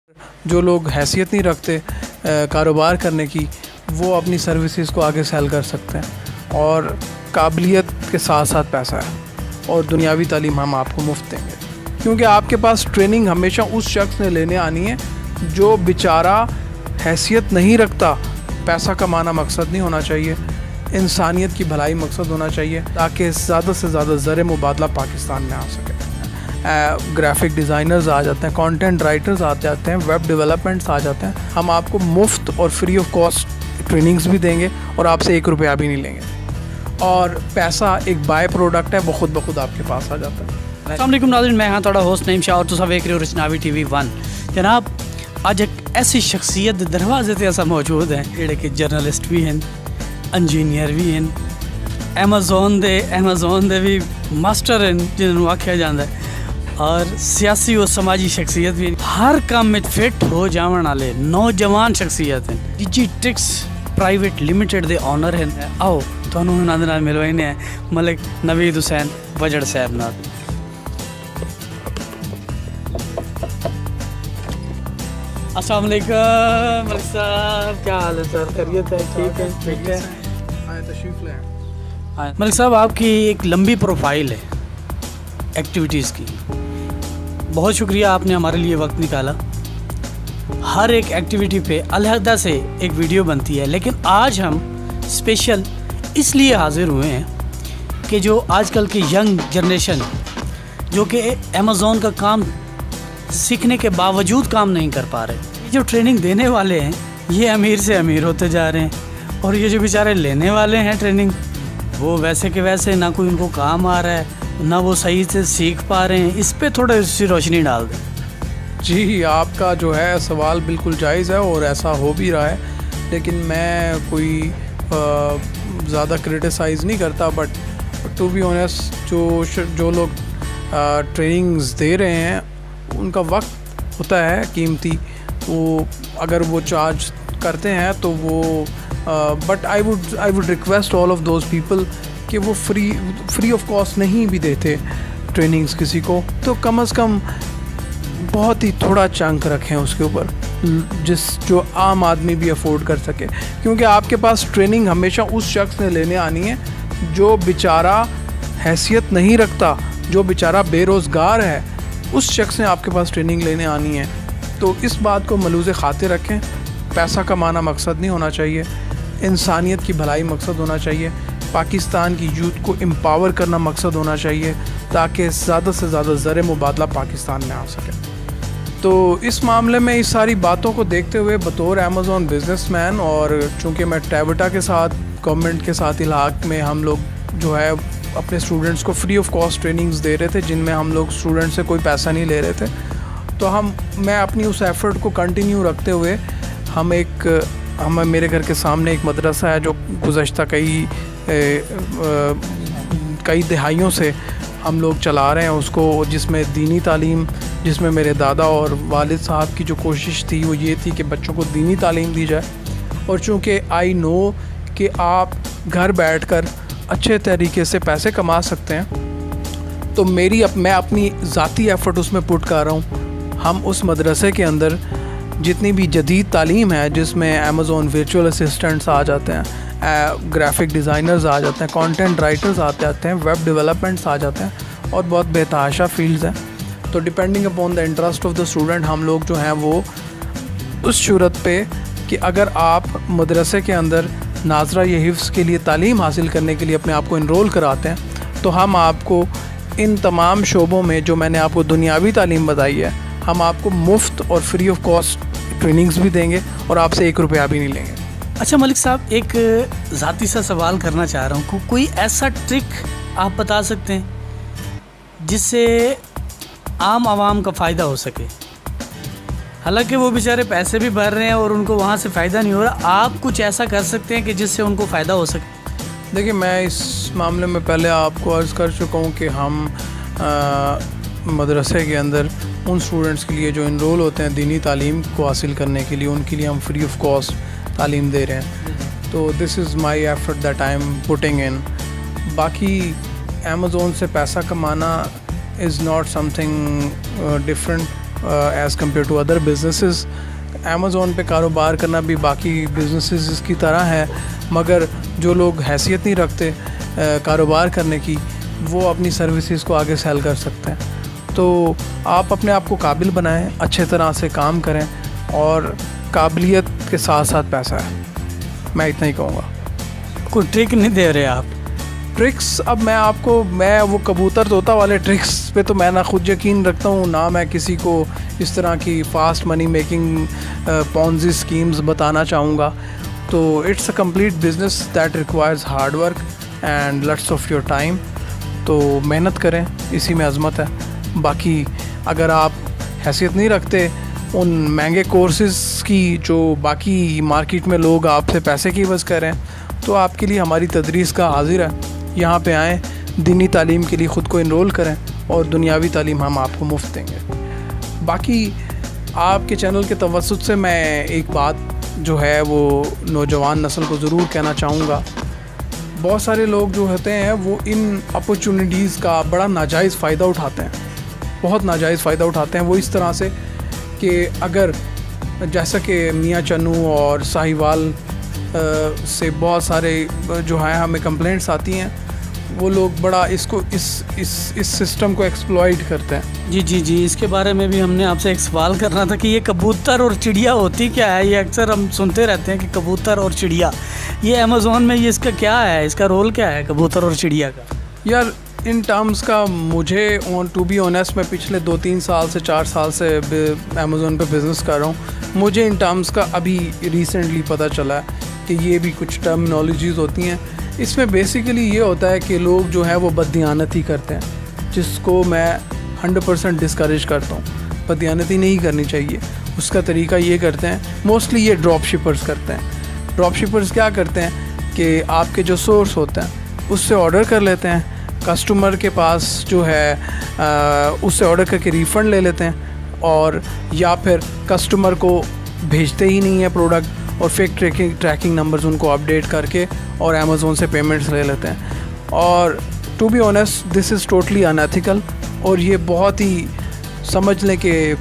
जो लोग हैसियत नहीं रखते कारोबार करने की, वो अपनी सर्विसेज को आगे सेल कर सकते हैं। और काबिलियत के साथ साथ पैसा है और दुनियावी तालीम हम आपको मुफ्त देंगे, क्योंकि आपके पास ट्रेनिंग हमेशा उस शख्स ने लेने आनी है जो बेचारा हैसियत नहीं रखता। पैसा कमाना मकसद नहीं होना चाहिए, इंसानियत की भलाई मकसद होना चाहिए, ताकि ज़्यादा से ज़्यादा ज़र मुबादला पाकिस्तान में आ सके। ग्राफिक डिज़ाइनर्स आ जाते हैं, कंटेंट राइटर्स आ जाते हैं, वेब डेवलपमेंट्स आ जाते हैं। हम आपको मुफ्त और फ्री ऑफ कॉस्ट ट्रेनिंग्स भी देंगे और आपसे 1 रुपया भी नहीं लेंगे। और पैसा एक बाय प्रोडक्ट है, वो खुद ब खुद आपके पास आ जाता है। अस्सलाम वालेकुम नाज़रीन, मैं हाँ थोड़ा होस्ट नईम शाह और तुम वेख रहे हो रचनावी TV 1। जनाब अज एक ऐसी शख्सियत दरवाजे ते असा मौजूद है जेह्ड़े कि जर्नलिस्ट भी हैं, इंजीनियर भी हैं, एमेज़ॉन दे भी मास्टर हैं जिन्होंने आख्या जाता है, और सियासी और समाजी शख्सियत भी, हर काम में फिट हो जाने वाले नौजवान शख्सियत हैं। डिजिट्रिक्स प्राइवेट लिमिटेड दे ऑनर हैं। आओ तुहानूं उन्हां दे नाल मिलवाने हैं मलिक नवीद हुसैन वजड़ साहब नाल। अस्सलाम वालेकुम मलिक साहब, क्या हाल है सर? खैरियत है? ठीक है, ठीक है। मलिक साहब, आपकी एक लंबी प्रोफाइल है एक्टिविटीज़ की। बहुत शुक्रिया आपने हमारे लिए वक्त निकाला। हर एक एक्टिविटी पे अलहदा से एक वीडियो बनती है, लेकिन आज हम स्पेशल इसलिए हाज़िर हुए हैं कि जो आजकल की यंग जनरेशन जो कि अमेज़ॉन का काम सीखने के बावजूद काम नहीं कर पा रहे, ये जो ट्रेनिंग देने वाले हैं ये अमीर से अमीर होते जा रहे हैं, और ये जो बेचारे लेने वाले हैं ट्रेनिंग, वो वैसे के वैसे ना कोई उनको काम आ रहा है, ना वो सही से सीख पा रहे हैं। इस पे थोड़ा सी रोशनी डाल दें। जी, आपका जो है सवाल बिल्कुल जायज़ है और ऐसा हो भी रहा है, लेकिन मैं कोई ज़्यादा क्रिटिसाइज़ नहीं करता। बट टू बी ऑनेस्ट, जो लोग ट्रेनिंग्स दे रहे हैं उनका वक्त होता है कीमती, वो अगर वो चार्ज करते हैं तो वो but I would request all of those people कि वो फ्री ऑफ कॉस्ट नहीं भी देते ट्रेनिंग्स किसी को, तो कम से कम बहुत ही थोड़ा चंक रखें उसके ऊपर, जो आम आदमी भी अफोर्ड कर सके। क्योंकि आपके पास ट्रेनिंग हमेशा उस शख्स ने लेने आनी है जो बेचारा हैसियत नहीं रखता, जो बेचारा बेरोज़गार है, उस शख्स ने आपके पास ट्रेनिंग लेने आनी है। तो इस बात को मलूज़ खातिर रखें। पैसा कमाना मकसद नहीं होना चाहिए, इंसानियत की भलाई मकसद होना चाहिए, पाकिस्तान की यूथ को एम्पावर करना मकसद होना चाहिए, ताकि ज़्यादा से ज़्यादा ज़र मुबादला पाकिस्तान में आ सके। तो इस मामले में इस सारी बातों को देखते हुए बतौर अमेज़ॉन बिजनेसमैन, और चूँकि मैं टैबटा के साथ गवर्नमेंट के साथ इलाक़ में हम लोग जो है अपने स्टूडेंट्स को फ्री ऑफ कॉस्ट ट्रेनिंग्स दे रहे थे, जिनमें हम लोग स्टूडेंट से कोई पैसा नहीं ले रहे थे, तो मैं अपनी उस एफ़र्ट को कंटिन्यू रखते हुए मेरे घर के सामने एक मदरसा है जो गुज़श्ता कई दहाइयों से हम लोग चला रहे हैं उसको, जिसमें दीनी तालीम, जिसमें मेरे दादा और वालिद साहब की जो कोशिश थी वो ये थी कि बच्चों को दीनी तालीम दी जाए। और चूँकि आई नो कि आप घर बैठकर अच्छे तरीके से पैसे कमा सकते हैं, तो मैं अपनी ज़ाती एफ़र्ट उसमें पुट कर रहा हूँ। हम उस मदरसे के अंदर जितनी भी जदीद तालीम है, जिसमें अमेज़ॉन वर्चुअल असिस्टेंट्स आ जाते हैं, ग्राफिक डिज़ाइनर्स आ जाते हैं, कंटेंट राइटर्स आ जाते हैं, वेब डेवलपमेंट्स आ जाते हैं, और बहुत बेतहाशा फील्ड्स हैं। तो depending upon the interest of the student हम लोग जो हैं वो उस सूरत पे कि अगर आप मदरसे के अंदर नाज़रा ये हिफ्ज़ के लिए तालीम हासिल करने के लिए अपने आप को इनरोल कराते हैं, तो हम आपको इन तमाम शोबों में जो मैंने आपको दुनियावी तालीम बताई है, हम आपको मुफ्त और फ्री ऑफ कॉस्ट ट्रेनिंग्स भी देंगे और आपसे 1 रुपया भी नहीं लेंगे। अच्छा मलिक साहब, एक ज़ाती सा सवाल करना चाह रहा हूँ, कोई ऐसा ट्रिक आप बता सकते हैं जिससे आम आवाम का फ़ायदा हो सके? हालांकि वो बेचारे पैसे भी भर रहे हैं और उनको वहाँ से फ़ायदा नहीं हो रहा, आप कुछ ऐसा कर सकते हैं कि जिससे उनको फ़ायदा हो सके? देखिए, मैं इस मामले में पहले आपको अर्ज़ कर चुका हूँ कि हम मदरसे के अंदर उन स्टूडेंट्स के लिए जो इनरोल होते हैं दीनी तालीम को हासिल करने के लिए, उनके लिए हम फ्री ऑफ कॉस्ट तालीम दे रहे हैं। तो this is my effort that I am putting in. बाकी अमेज़ॉन से पैसा कमाना is not something different. As compare to other businesses. Amazon पे कारोबार करना भी बाकी बिजनेसेस की तरह है, मगर जो लोग हैसियत नहीं रखते कारोबार करने की, वो अपनी सर्विसेज को आगे सेल कर सकते हैं। तो आप अपने आप को काबिल बनाएं, अच्छे तरह से काम करें, और काबिलियत के साथ साथ पैसा है, मैं इतना ही कहूँगा। कोई ट्रिक नहीं दे रहे आप? ट्रिक्स, अब मैं वो कबूतर तोता वाले ट्रिक्स पे तो मैं ना खुद यकीन रखता हूँ, ना मैं किसी को इस तरह की fast money making Ponzi schemes बताना चाहूँगा। तो it's a complete business that requires hard work and lots of your time. तो मेहनत करें, इसी में अज़मत है। बाकी अगर आप हैसियत नहीं रखते उन महंगे कोर्सेज़ की जो बाकी मार्केट में लोग आपसे पैसे की वज़ करें, तो आपके लिए हमारी तदरीस का हाजिर है। यहाँ पे आएँ, दीनी तालीम के लिए ख़ुद को इनरोल करें, और दुनियावी तालीम हम आपको मुफ्त देंगे। बाकी आपके चैनल के तवस्सुत से मैं एक बात जो है वो नौजवान नस्ल को ज़रूर कहना चाहूँगा। बहुत सारे लोग जो होते हैं वो इन अपॉर्चुनिटीज़ का बड़ा नाजायज़ फ़ायदा उठाते हैं, बहुत नाजायज़ फ़ायदा उठाते हैं। वो इस तरह से कि अगर जैसा कि मियाँ चन्नू और साहिवाल से बहुत सारे जो हैं हमें कंप्लेंट्स आती हैं, वो लोग बड़ा इसको इस सिस्टम को एक्सप्लॉइट करते हैं। जी, इसके बारे में भी हमने आपसे एक सवाल करना था कि ये कबूतर और चिड़िया होती क्या है? ये अक्सर हम सुनते रहते हैं कि कबूतर और चिड़िया, ये अमेज़ोन में ये इसका क्या है, इसका रोल क्या है कबूतर और चिड़िया का? यार इन टर्म्स का मुझे टू बी ऑनेस्ट, मैं पिछले 2-3 साल से 4 साल से अमेज़ोन पे बिज़नेस कर रहा हूँ। मुझे इन टर्म्स का अभी रिसेंटली पता चला है कि ये भी कुछ टर्मिनोलॉजीज़ होती हैं। इसमें बेसिकली ये होता है कि लोग जो है वो बददियानती करते हैं, जिसको मैं 100% डिस्करेज करता हूँ। बददियानती नहीं करनी चाहिए। उसका तरीका ये करते हैं, मोस्टली ये ड्रॉप शिपर्स करते हैं। ड्रॉप शिपर्स क्या करते हैं कि आपके जो सोर्स होते हैं उससे ऑर्डर कर लेते हैं, कस्टमर के पास जो है उससे ऑर्डर करके रिफ़ंड ले लेते हैं, और या फिर कस्टमर को भेजते ही नहीं है प्रोडक्ट, और फेक ट्रैकिंग नंबर्स उनको अपडेट करके और अमेज़ोन से पेमेंट्स ले लेते हैं। और to be honest this is totally unethical, और ये बहुत ही समझ लें कि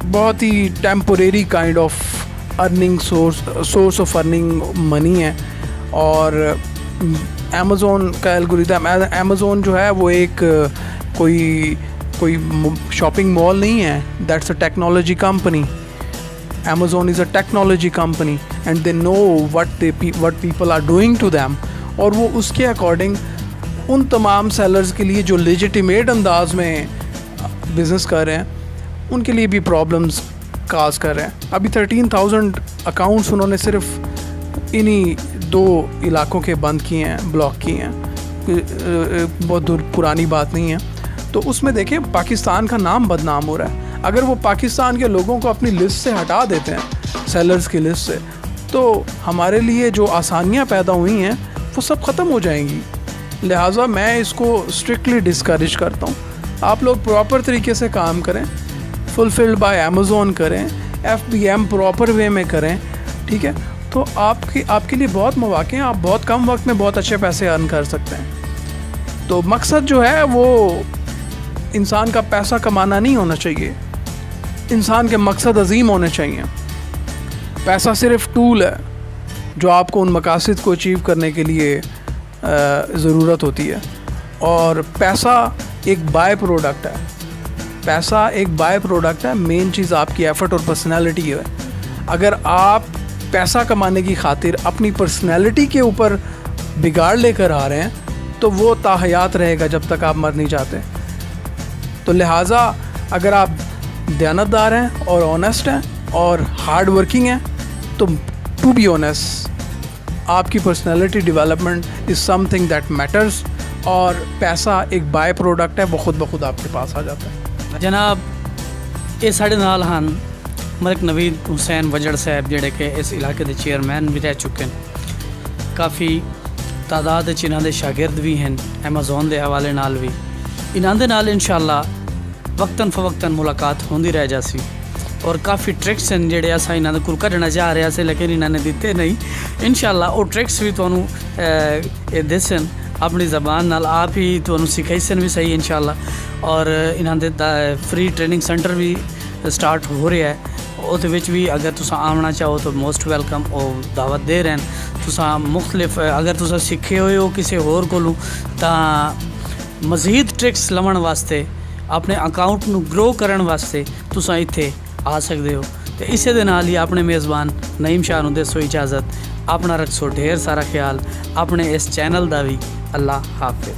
बहुत ही temporary kind of earning source of earning money है। और अमेज़ोन का एल्गोरिथम, अमेज़ोन जो है वो एक कोई शॉपिंग मॉल नहीं है, that's a technology company. Amazon is a technology company and they know what people are doing to them, और वो उसके अकॉर्डिंग उन तमाम सेलर्स के लिए जो लेजिटिमेट अंदाज में बिज़नेस कर रहे हैं उनके लिए भी प्रॉब्लम्स काज कर रहे हैं। अभी 13,000 अकाउंट्स उन्होंने सिर्फ इन्हीं 2 इलाकों के बंद किए हैं, ब्लॉक किए हैं। बहुत दूर पुरानी बात नहीं है। तो उसमें देखें पाकिस्तान का नाम बदनाम हो रहा है। अगर वो पाकिस्तान के लोगों को अपनी लिस्ट से हटा देते हैं, सेलर्स की लिस्ट से, तो हमारे लिए जो आसानियां पैदा हुई हैं वो सब ख़त्म हो जाएंगी। लिहाजा मैं इसको स्ट्रिक्टली डिस्करेज करता हूँ। आप लोग प्रॉपर तरीके से काम करें, फुलफिल्ड बाय अमेज़ोन करें, FBM प्रॉपर वे में करें, ठीक है? तो आपके लिए बहुत मौके हैं, आप बहुत कम वक्त में बहुत अच्छे पैसे अर्न कर सकते हैं। तो मकसद जो है वो इंसान का पैसा कमाना नहीं होना चाहिए, इंसान के मकसद अजीम होने चाहिए। पैसा सिर्फ टूल है जो आपको उन मकासद को अचीव करने के लिए ज़रूरत होती है, और पैसा एक बाय प्रोडक्ट है। पैसा एक बाय प्रोडक्ट है, मेन चीज़ आपकी एफ़र्ट और पर्सनैलिटी है। अगर आप पैसा कमाने की खातिर अपनी पर्सनैलिटी के ऊपर बिगाड़ लेकर आ रहे हैं तो वो ताहयात रहेगा जब तक आप मर नहीं जाते। तो लिहाजा अगर आप दयानतदार हैं और ऑनेस्ट हैं और हार्ड वर्किंग हैं, तो टू बी ऑनेस्ट आपकी personality development is something that matters, और पैसा एक बाय प्रोडक्ट है, वो खुद ब खुद आपके पास आ जाता है। जनाब ये साढ़े नाल ਹਨ मलिक नवीद हुसैन वजड़ साहब ਜਿਹੜੇ कि इस इलाके के चेयरमैन भी रह चुके हैं। काफ़ी तादाद इन्हों के शागिर्द भी हैं अमेज़ोन के हवाले नाल भी। इन्हों के नाल इंशाअल्लाह वक्तन फवक्तन मुलाकात होंदी रह जासी, और काफ़ी ट्रिक्स हैं जेडे अस इन्हों को कढ़ना चाह रहे थे लेकिन इन्होंने दिते नहीं। इंशाअल्लाह वो ट्रिक्स भी तुहानू दसन अपनी ज़बान नाल आप ही तुहानू सिखाईसन भी सही इंशाल्लाह। और इन्हां दे फ्री ट्रेनिंग सेंटर भी स्टार्ट हो रहा है, उस भी अगर तुसा आना चाहो तो मोस्ट वेलकम और दावत दे रहे हैं। तुसा मुख्तलिफ अगर तुसा सीखे हुए हो किसी होर कोलों तां मज़ीद ट्रिक्स लवन वास्ते अपने अकाउंट नू ग्रो करन वास्ते तुसा इत्थे आ सकते हो। तो इसे दे नाल ही अपने मेज़बान नईम शाह नू देसो इजाज़त। अपना रखो ढेर सारा ख्याल, अपने इस चैनल का भी। अल्लाह हाफिज़।